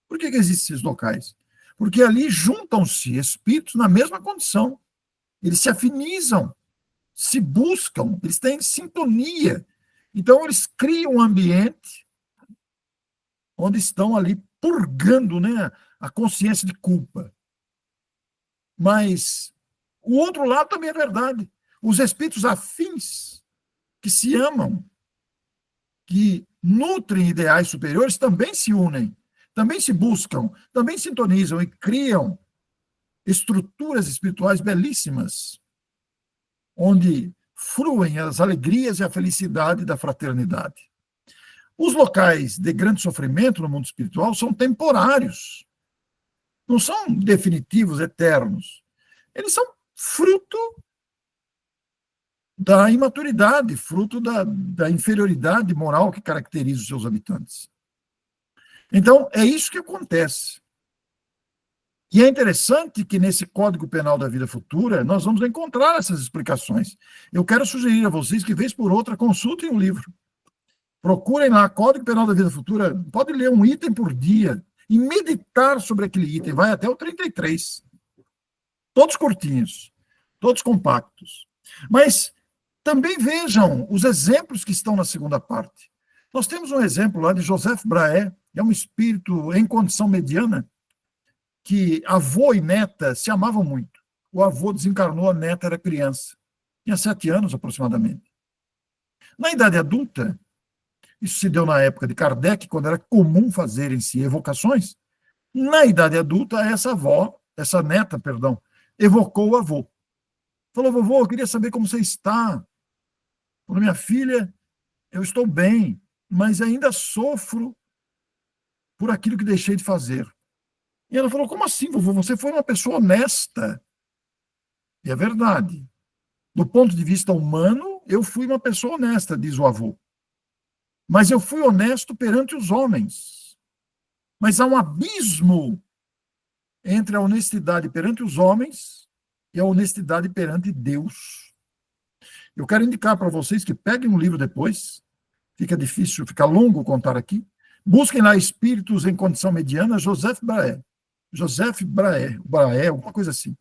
Speaker 1: Por que existem esses locais? Porque ali juntam-se espíritos na mesma condição. Eles se afinizam, se buscam, eles têm sintonia. Então, eles criam um ambiente onde estão ali purgando, né, a consciência de culpa. Mas o outro lado também é verdade. Os espíritos afins, que se amam, que nutrem ideais superiores, também se unem, também se buscam, também sintonizam e criam estruturas espirituais belíssimas, onde fruem as alegrias e a felicidade da fraternidade. Os locais de grande sofrimento no mundo espiritual são temporários, não são definitivos, eternos. Eles são fruto da imaturidade, fruto da inferioridade moral que caracteriza os seus habitantes. Então, é isso que acontece. E é interessante que nesse Código Penal da Vida Futura nós vamos encontrar essas explicações. Eu quero sugerir a vocês que, vez por outra, consultem o livro. Procurem lá, Código Penal da Vida Futura, pode ler um item por dia e meditar sobre aquele item, vai até o 33. Todos curtinhos, todos compactos. Mas também vejam os exemplos que estão na segunda parte. Nós temos um exemplo lá de Joseph Brahe, é um espírito em condição mediana, que avô e neta se amavam muito. O avô desencarnou, a neta era criança. Tinha 7 anos aproximadamente. Na idade adulta, isso se deu na época de Kardec, quando era comum fazerem-se evocações, na idade adulta, essa neta, evocou o avô. Falou: vovô, eu queria saber como você está. Falou: minha filha, eu estou bem, mas ainda sofro por aquilo que deixei de fazer. E ela falou: como assim, vovô? Você foi uma pessoa honesta. E é verdade. Do ponto de vista humano, eu fui uma pessoa honesta, diz o avô. Mas eu fui honesto perante os homens. Mas há um abismo entre a honestidade perante os homens e a honestidade perante Deus. Eu quero indicar para vocês que peguem um livro depois, fica difícil, fica longo contar aqui, busquem lá Espíritos em Condição Mediana, Joseph Brahe, alguma coisa assim.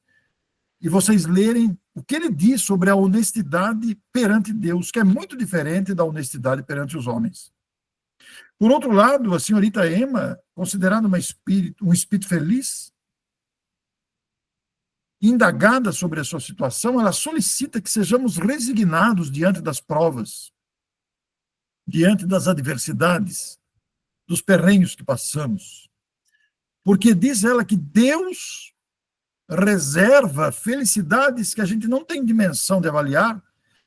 Speaker 1: E vocês lerem o que ele diz sobre a honestidade perante Deus, que é muito diferente da honestidade perante os homens. Por outro lado, a senhorita Emma, considerada um espírito feliz, indagada sobre a sua situação, ela solicita que sejamos resignados diante das provas, diante das adversidades, dos perrengues que passamos. Porque diz ela que Deus reserva felicidades que a gente não tem dimensão de avaliar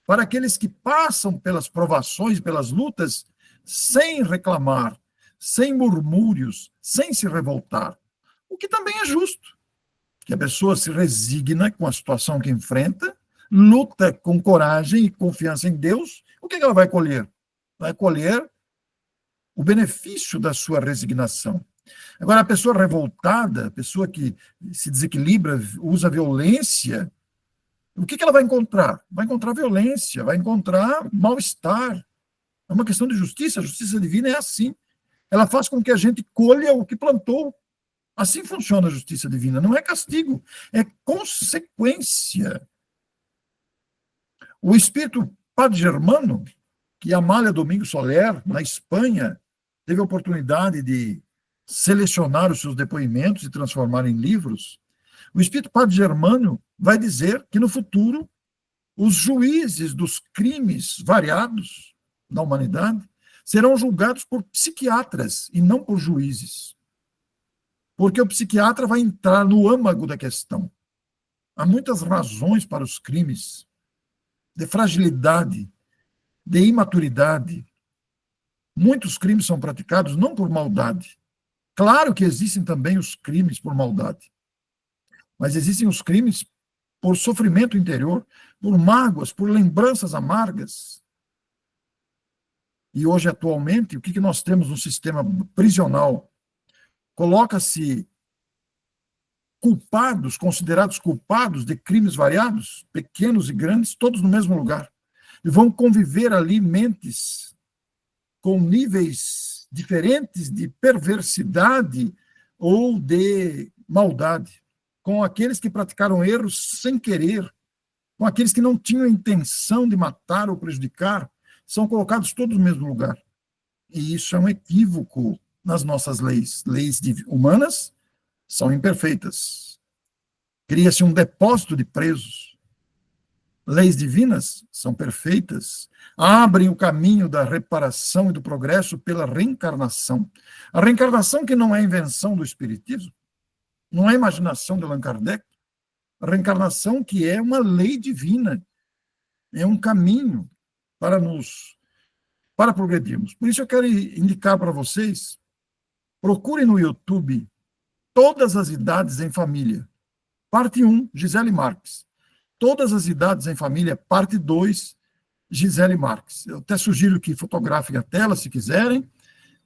Speaker 1: para aqueles que passam pelas provações, pelas lutas, sem reclamar, sem murmúrios, sem se revoltar. O que também é justo, que a pessoa se resigna com a situação que enfrenta, luta com coragem e confiança em Deus. O que ela vai colher? Vai colher o benefício da sua resignação. Agora, a pessoa revoltada, a pessoa que se desequilibra, usa violência, o que ela vai encontrar? Vai encontrar violência, vai encontrar mal-estar. É uma questão de justiça, a justiça divina é assim. Ela faz com que a gente colha o que plantou. Assim funciona a justiça divina, não é castigo, é consequência. O espírito Padre Germano, que Amália Domingos Soler, na Espanha, teve a oportunidade de selecionar os seus depoimentos e transformar em livros, o espírito Padre Germano vai dizer que no futuro os juízes dos crimes variados da humanidade serão julgados por psiquiatras e não por juízes. Porque o psiquiatra vai entrar no âmago da questão. Há muitas razões para os crimes, de fragilidade, de imaturidade. Muitos crimes são praticados não por maldade. Claro que existem também os crimes por maldade, mas existem os crimes por sofrimento interior, por mágoas, por lembranças amargas. E hoje, atualmente, o que nós temos no sistema prisional? Coloca-se culpados, considerados culpados de crimes variados, pequenos e grandes, todos no mesmo lugar. E vão conviver ali mentes com níveis diferentes de perversidade ou de maldade, com aqueles que praticaram erros sem querer, com aqueles que não tinham intenção de matar ou prejudicar, são colocados todos no mesmo lugar. E isso é um equívoco nas nossas leis. Leis humanas são imperfeitas. Cria-se um depósito de presos. Leis divinas são perfeitas. Abrem o caminho da reparação e do progresso pela reencarnação. A reencarnação que não é invenção do Espiritismo, não é imaginação de Allan Kardec. A reencarnação que é uma lei divina, é um caminho para progredirmos. Por isso eu quero indicar para vocês, procurem no YouTube Todas as Idades em Família. Parte 1, Gisele Marques. Todas as Idades em Família, parte 2, Gisele Marques. Eu até sugiro que fotografem a tela, se quiserem,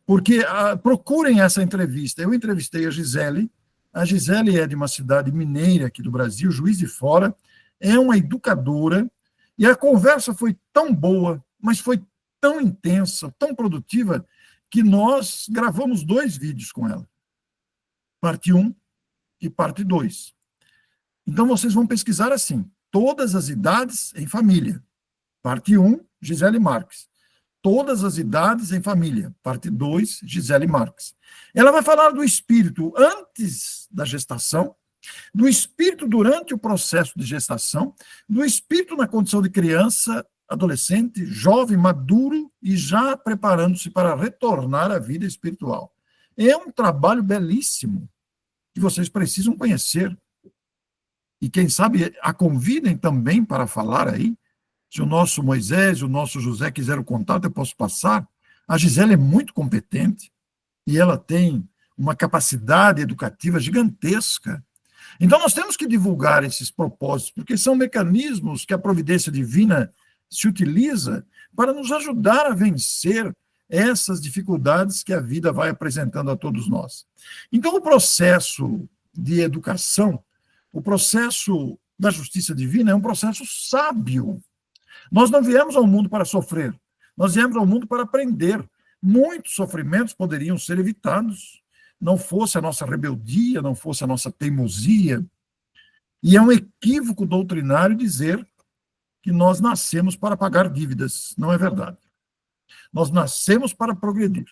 Speaker 1: porque procurem essa entrevista. Eu entrevistei a Gisele. A Gisele é de uma cidade mineira aqui do Brasil, Juiz de Fora, é uma educadora, e a conversa foi tão boa, mas foi tão intensa, tão produtiva, que nós gravamos 2 vídeos com ela. Parte 1 e parte 2. Então, vocês vão pesquisar assim, Todas as Idades em Família. Parte 1, Gisele Marques. Todas as Idades em Família. Parte 2, Gisele Marques. Ela vai falar do espírito antes da gestação, do espírito durante o processo de gestação, do espírito na condição de criança, adolescente, jovem, maduro e já preparando-se para retornar à vida espiritual. É um trabalho belíssimo que vocês precisam conhecer. E quem sabe a convidem também para falar aí. Se o nosso Moisés, o nosso José quiser o contato, eu posso passar. A Gisele é muito competente e ela tem uma capacidade educativa gigantesca. Então, nós temos que divulgar esses propósitos, porque são mecanismos que a providência divina se utiliza para nos ajudar a vencer essas dificuldades que a vida vai apresentando a todos nós. Então, o processo de educação, o processo da justiça divina é um processo sábio. Nós não viemos ao mundo para sofrer, nós viemos ao mundo para aprender. Muitos sofrimentos poderiam ser evitados, não fosse a nossa rebeldia, não fosse a nossa teimosia. E é um equívoco doutrinário dizer que nós nascemos para pagar dívidas. Não é verdade. Nós nascemos para progredir.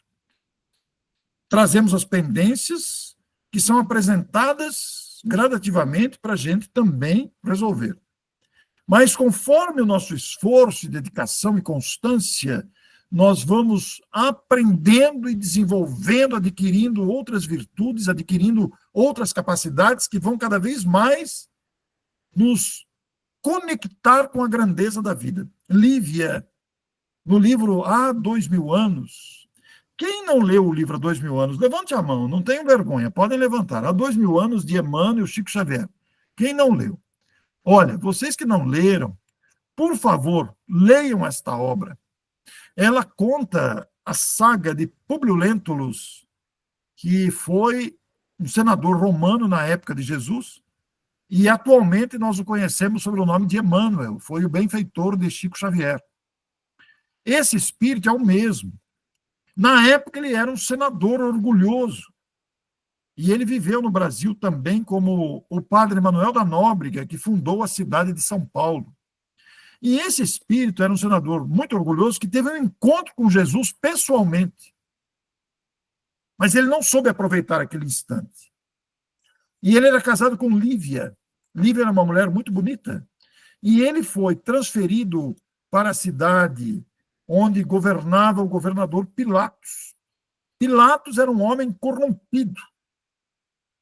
Speaker 1: Trazemos as pendências que são apresentadas gradativamente para a gente também resolver. Mas conforme o nosso esforço, dedicação e constância, nós vamos aprendendo e desenvolvendo, adquirindo outras virtudes, adquirindo outras capacidades que vão cada vez mais nos conectar com a grandeza da vida. Lívia, no livro Há 2000 anos, quem não leu o livro Há 2000 anos, levante a mão, não tenham vergonha, podem levantar. Há 2000 anos, de Emmanuel e Chico Xavier. Quem não leu? Olha, vocês que não leram, por favor, leiam esta obra. Ela conta a saga de Públio Lentulus, que foi um senador romano na época de Jesus, e atualmente nós o conhecemos sob o nome de Emmanuel, foi o benfeitor de Chico Xavier. Esse espírito é o mesmo. Na época ele era um senador orgulhoso, e ele viveu no Brasil também como o padre Manuel da Nóbrega, que fundou a cidade de São Paulo. E esse espírito era um senador muito orgulhoso que teve um encontro com Jesus pessoalmente. Mas ele não soube aproveitar aquele instante. E ele era casado com Lívia. Lívia era uma mulher muito bonita. E ele foi transferido para a cidade onde governava o governador Pilatos. Pilatos era um homem corrompido.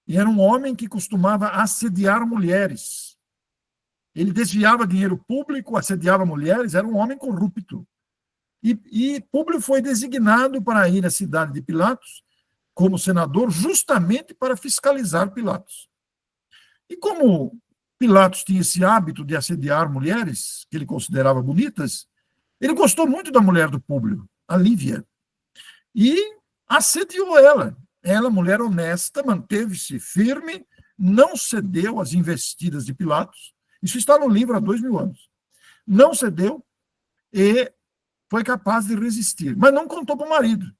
Speaker 1: E era um homem que costumava assediar mulheres. Ele desviava dinheiro público, assediava mulheres, era um homem corrupto. E Públio foi designado para ir à cidade de Pilatos como senador, justamente para fiscalizar Pilatos. E como Pilatos tinha esse hábito de assediar mulheres, que ele considerava bonitas, ele gostou muito da mulher do Públio, a Lívia, e assediou ela. Ela, mulher honesta, manteve-se firme, não cedeu às investidas de Pilatos. Isso está no livro Há 2000 anos. Não cedeu e foi capaz de resistir, mas não contou para o marido.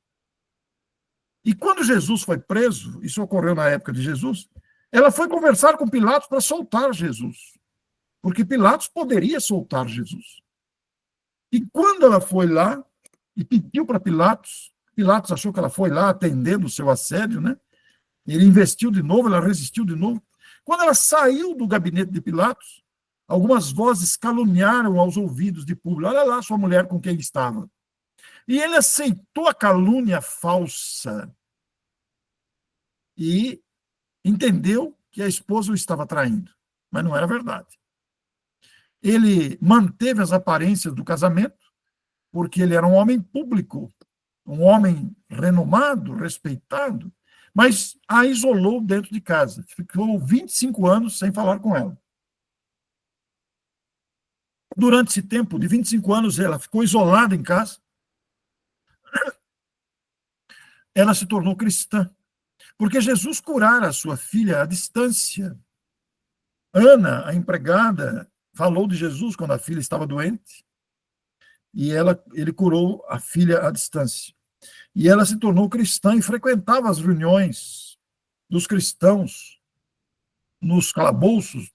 Speaker 1: E quando Jesus foi preso, isso ocorreu na época de Jesus, ela foi conversar com Pilatos para soltar Jesus, porque Pilatos poderia soltar Jesus. E quando ela foi lá e pediu para Pilatos, Pilatos achou que ela foi lá atendendo o seu assédio, né? Ele investiu de novo, ela resistiu de novo. Quando ela saiu do gabinete de Pilatos, algumas vozes caluniaram aos ouvidos de Públio. Olha lá sua mulher com quem estava. E ele aceitou a calúnia falsa e entendeu que a esposa o estava traindo, mas não era verdade. Ele manteve as aparências do casamento, porque ele era um homem público, um homem renomado, respeitado, mas a isolou dentro de casa. Ficou 25 anos sem falar com ela. Durante esse tempo de 25 anos, ela ficou isolada em casa. Ela se tornou cristã, porque Jesus curara a sua filha à distância. Ana, a empregada, falou de Jesus quando a filha estava doente, e ele curou a filha à distância. E ela se tornou cristã e frequentava as reuniões dos cristãos nos calabouços,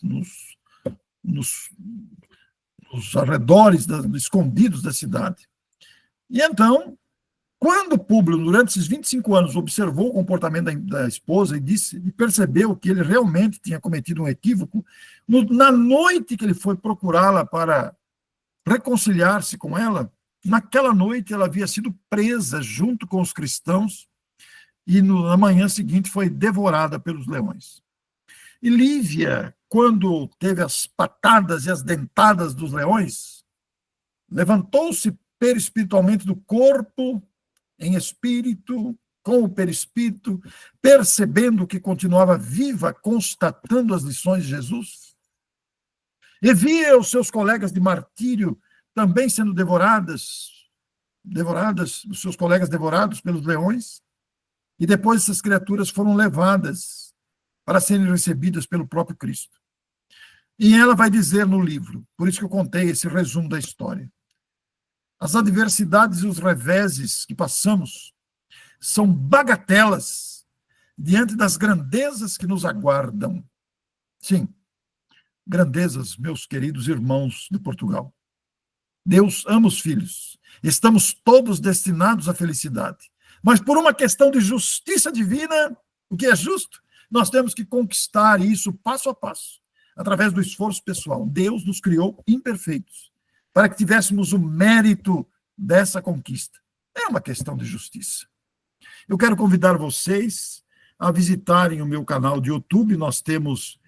Speaker 1: nos arredores, escondidos da cidade. E então, quando Públio, durante esses 25 anos, observou o comportamento da esposa e percebeu que ele realmente tinha cometido um equívoco, na noite que ele foi procurá-la para reconciliar-se com ela, naquela noite ela havia sido presa junto com os cristãos e na manhã seguinte foi devorada pelos leões. E Lívia, quando teve as patadas e as dentadas dos leões, levantou-se perispiritualmente do corpo, em espírito, com o perispírito, percebendo que continuava viva, constatando as lições de Jesus. E via os seus colegas de martírio também sendo devoradas, os seus colegas devorados pelos leões, e depois essas criaturas foram levadas para serem recebidas pelo próprio Cristo. E ela vai dizer no livro, por isso que eu contei esse resumo da história, as adversidades e os reveses que passamos são bagatelas diante das grandezas que nos aguardam. Sim, grandezas, meus queridos irmãos de Portugal. Deus ama os filhos. Estamos todos destinados à felicidade. Mas por uma questão de justiça divina, o que é justo, nós temos que conquistar isso passo a passo, através do esforço pessoal. Deus nos criou imperfeitos, para que tivéssemos o mérito dessa conquista. É uma questão de justiça. Eu quero convidar vocês a visitarem o meu canal de YouTube. Nós temos,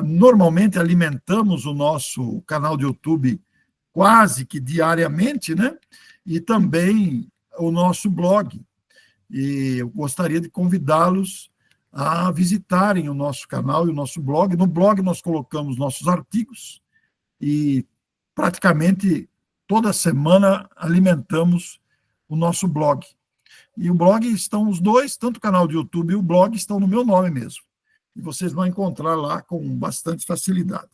Speaker 1: normalmente alimentamos o nosso canal de YouTube quase que diariamente, né? E também o nosso blog. E eu gostaria de convidá-los a visitarem o nosso canal e o nosso blog. No blog nós colocamos nossos artigos e praticamente toda semana alimentamos o nosso blog. E o blog estão os dois, tanto o canal de YouTube e o blog estão no meu nome mesmo. E vocês vão encontrar lá com bastante facilidade.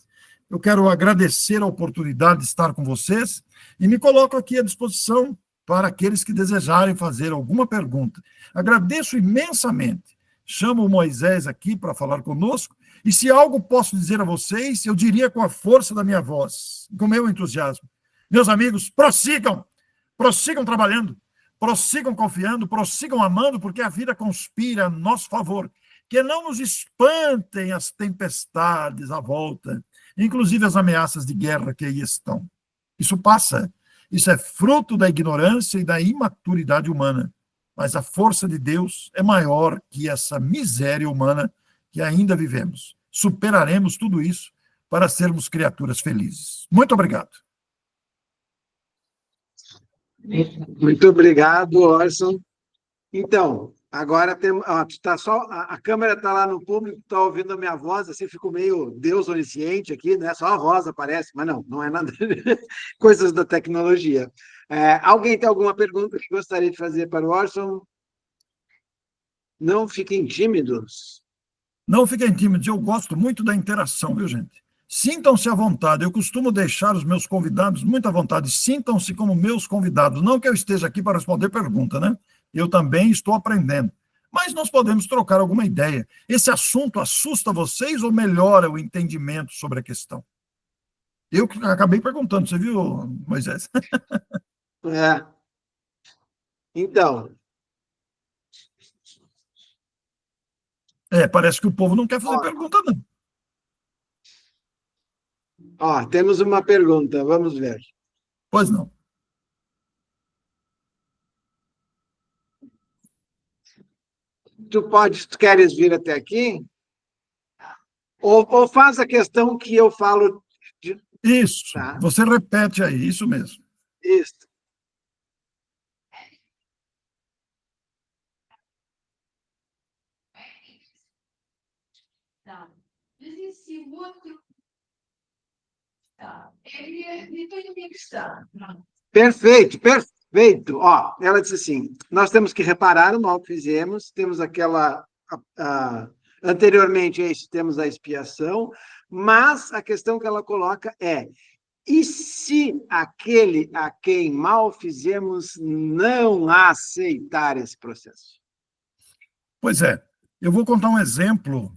Speaker 1: Eu quero agradecer a oportunidade de estar com vocês e me coloco aqui à disposição para aqueles que desejarem fazer alguma pergunta. Agradeço imensamente. Chamo o Moisés aqui para falar conosco, e se algo posso dizer a vocês, eu diria com a força da minha voz, com o meu entusiasmo. Meus amigos, prossigam trabalhando, prossigam confiando, prossigam amando, porque a vida conspira a nosso favor. Que não nos espantem as tempestades à volta, inclusive as ameaças de guerra que aí estão. Isso passa. Isso é fruto da ignorância e da imaturidade humana. Mas a força de Deus é maior que essa miséria humana que ainda vivemos. Superaremos tudo isso para sermos criaturas felizes. Muito obrigado.
Speaker 2: Muito obrigado, Orson. Então, agora tem, tá só, a câmera está lá no público, está ouvindo a minha voz, assim, fico meio Deus onisciente aqui, né? Só a voz aparece, mas não é nada. Coisas da tecnologia. Alguém tem alguma pergunta que gostaria de fazer para o Orson? Não fiquem tímidos.
Speaker 1: Não fiquem tímidos, eu gosto muito da interação, viu, gente? Sintam-se à vontade, eu costumo deixar os meus convidados muito à vontade, sintam-se como meus convidados, não que eu esteja aqui para responder pergunta, né? Eu também estou aprendendo, mas nós podemos trocar alguma ideia. Esse assunto assusta vocês ou melhora o entendimento sobre a questão? Eu acabei perguntando, você viu, Moisés?
Speaker 2: Então...
Speaker 1: parece que o povo não quer fazer pergunta, não.
Speaker 2: Temos uma pergunta, vamos ver.
Speaker 1: Pois não.
Speaker 2: Tu queres vir até aqui? Ou faz a questão que eu falo...
Speaker 1: Isso,
Speaker 2: tá?
Speaker 1: Você repete aí, isso mesmo.
Speaker 2: Isso.
Speaker 3: Tá. Esse outro... Tá. Ele tem uma questão.
Speaker 2: Perfeito. Ela disse assim, nós temos que reparar o mal que fizemos, temos aquela... anteriormente a isso, temos a expiação, mas a questão que ela coloca é: e se aquele a quem mal fizemos não aceitar esse processo?
Speaker 1: Pois é, eu vou contar um exemplo,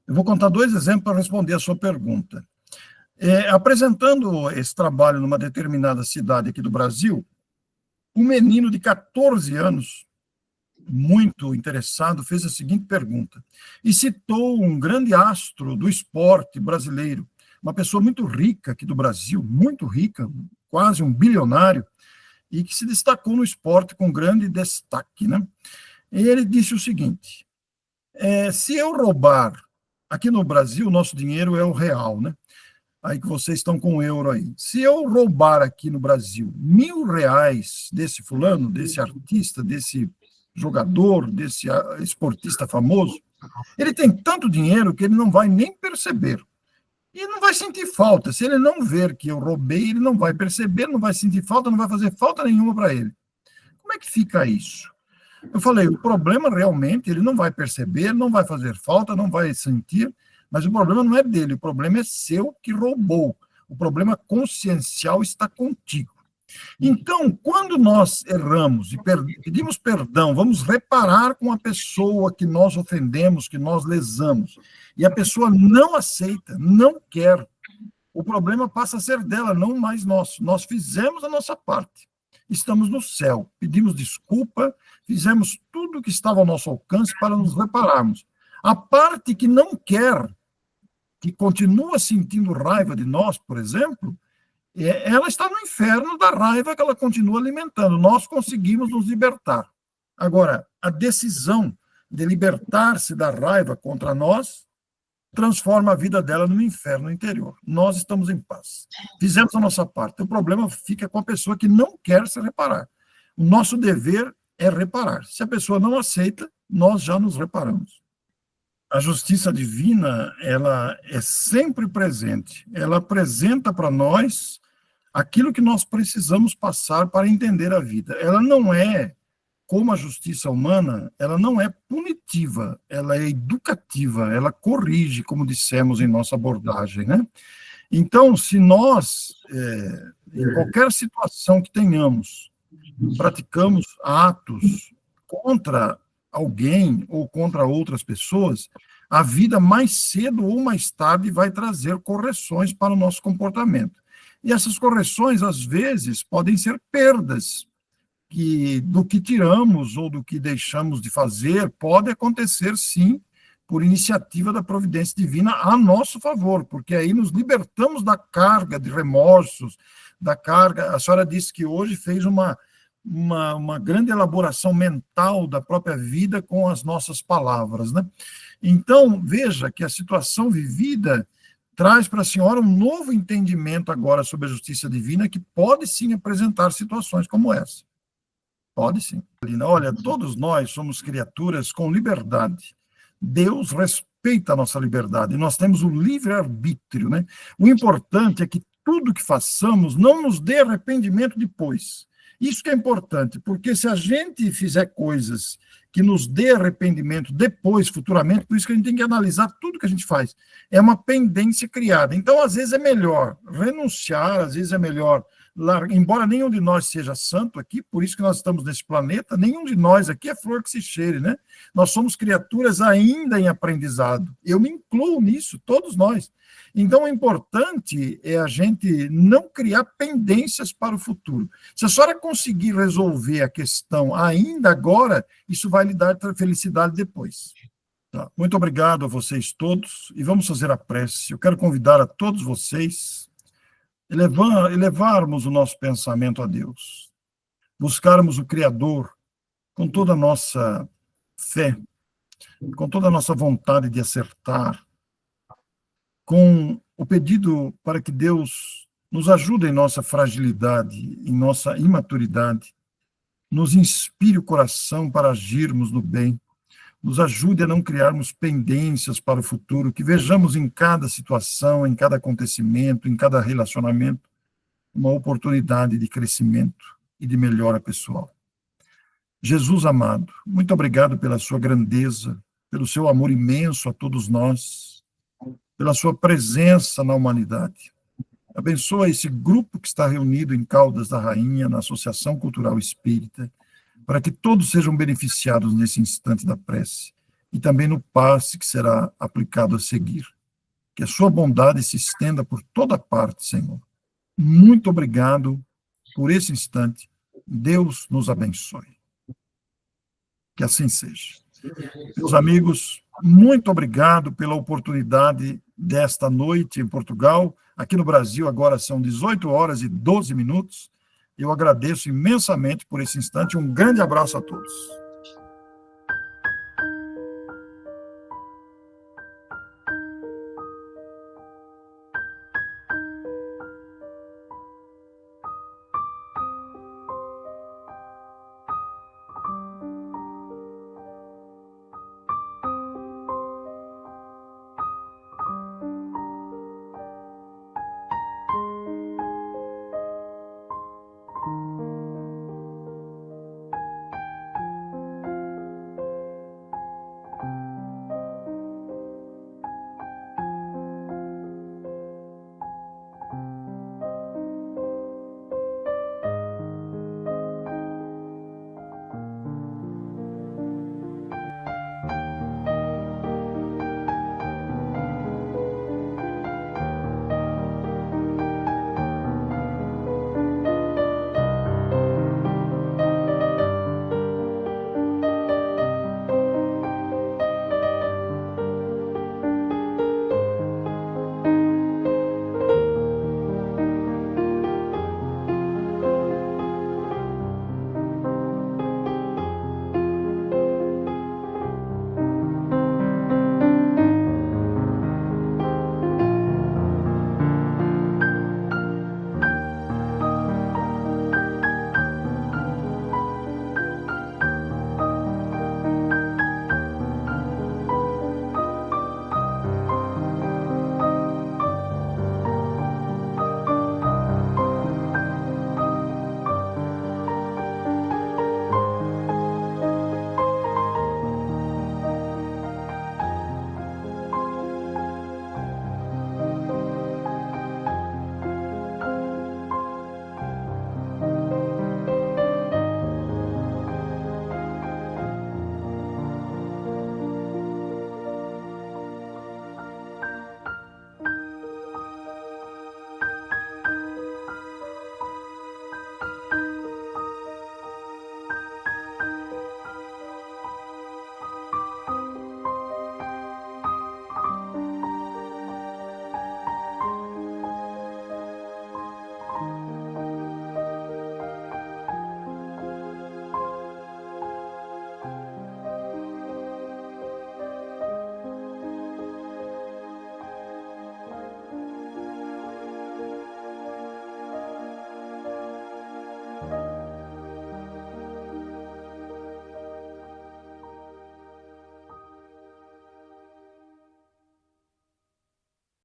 Speaker 1: eu vou contar 2 exemplos para responder a sua pergunta. Apresentando esse trabalho numa determinada cidade aqui do Brasil, um menino de 14 anos, muito interessado, fez a seguinte pergunta, e citou um grande astro do esporte brasileiro, uma pessoa muito rica aqui do Brasil, muito rica, quase um bilionário, e que se destacou no esporte com grande destaque, né? E ele disse o seguinte, se eu roubar, aqui no Brasil o nosso dinheiro é o real, né? Aí que vocês estão com o euro aí. Se eu roubar aqui no Brasil R$1.000 desse fulano, desse artista, desse jogador, desse esportista famoso, ele tem tanto dinheiro que ele não vai nem perceber. E não vai sentir falta. Se ele não ver que eu roubei, ele não vai perceber, não vai sentir falta, não vai fazer falta nenhuma para ele. Como é que fica isso? Eu falei, o problema realmente, ele não vai perceber, não vai fazer falta, não vai sentir, mas o problema não é dele, o problema é seu que roubou. O problema consciencial está contigo. Então, quando nós erramos e pedimos perdão, vamos reparar com a pessoa que nós ofendemos, que nós lesamos, e a pessoa não aceita, não quer, o problema passa a ser dela, não mais nosso. Nós fizemos a nossa parte. Estamos no céu, pedimos desculpa, fizemos tudo o que estava ao nosso alcance para nos repararmos. A parte que não quer, que continua sentindo raiva de nós, por exemplo, ela está no inferno da raiva que ela continua alimentando. Nós conseguimos nos libertar. Agora, a decisão de libertar-se da raiva contra nós transforma a vida dela num inferno interior. Nós estamos em paz. Fizemos a nossa parte. O problema fica com a pessoa que não quer se reparar. O nosso dever é reparar. Se a pessoa não aceita, nós já nos reparamos. A justiça divina, ela é sempre presente. Ela apresenta para nós aquilo que nós precisamos passar para entender a vida. Ela não é, como a justiça humana, ela não é punitiva, ela é educativa, ela corrige, como dissemos em nossa abordagem, né? Então, se nós, em qualquer situação que tenhamos, praticamos atos contra alguém ou contra outras pessoas, a vida mais cedo ou mais tarde vai trazer correções para o nosso comportamento. E essas correções, às vezes, podem ser perdas do que tiramos ou do que deixamos de fazer, pode acontecer, sim, por iniciativa da providência divina a nosso favor, porque aí nos libertamos da carga de remorsos, da carga. A senhora disse que hoje fez uma grande elaboração mental da própria vida com as nossas palavras, né? Então, veja que a situação vivida traz para a senhora um novo entendimento agora sobre a justiça divina, que pode sim apresentar situações como essa. Pode sim. Olha, todos nós somos criaturas com liberdade. Deus respeita a nossa liberdade. Nós temos o livre-arbítrio, né? O importante é que tudo que façamos não nos dê arrependimento depois. Isso que é importante, porque se a gente fizer coisas que nos dê arrependimento depois, futuramente, por isso que a gente tem que analisar tudo que a gente faz. É uma pendência criada. Então, às vezes é melhor renunciar, às vezes é melhor, embora nenhum de nós seja santo aqui, por isso que nós estamos nesse planeta, nenhum de nós aqui é flor que se cheire, né? Nós somos criaturas ainda em aprendizado. Eu me incluo nisso, todos nós. Então, o importante é a gente não criar pendências para o futuro. Se a senhora conseguir resolver a questão ainda agora, isso vai lhe dar felicidade depois. Tá? Muito obrigado a vocês todos, e vamos fazer a prece. Eu quero convidar a todos vocês a elevarmos o nosso pensamento a Deus, buscarmos o Criador com toda a nossa fé, com toda a nossa vontade de acertar, com o pedido para que Deus nos ajude em nossa fragilidade, em nossa imaturidade, nos inspire o coração para agirmos no bem, nos ajude a não criarmos pendências para o futuro, que vejamos em cada situação, em cada acontecimento, em cada relacionamento, uma oportunidade de crescimento e de melhora pessoal. Jesus amado, muito obrigado pela sua grandeza, pelo seu amor imenso a todos nós, pela sua presença na humanidade. Abençoa esse grupo que está reunido em Caldas da Rainha, na Associação Cultural Espírita, para que todos sejam beneficiados nesse instante da prece e também no passe que será aplicado a seguir. Que a sua bondade se estenda por toda parte, Senhor. Muito obrigado por esse instante. Deus nos abençoe. Que assim seja. Meus amigos, muito obrigado pela oportunidade desta noite em Portugal. Aqui no Brasil agora são 18h12. Eu agradeço imensamente por esse instante. Um grande abraço a todos.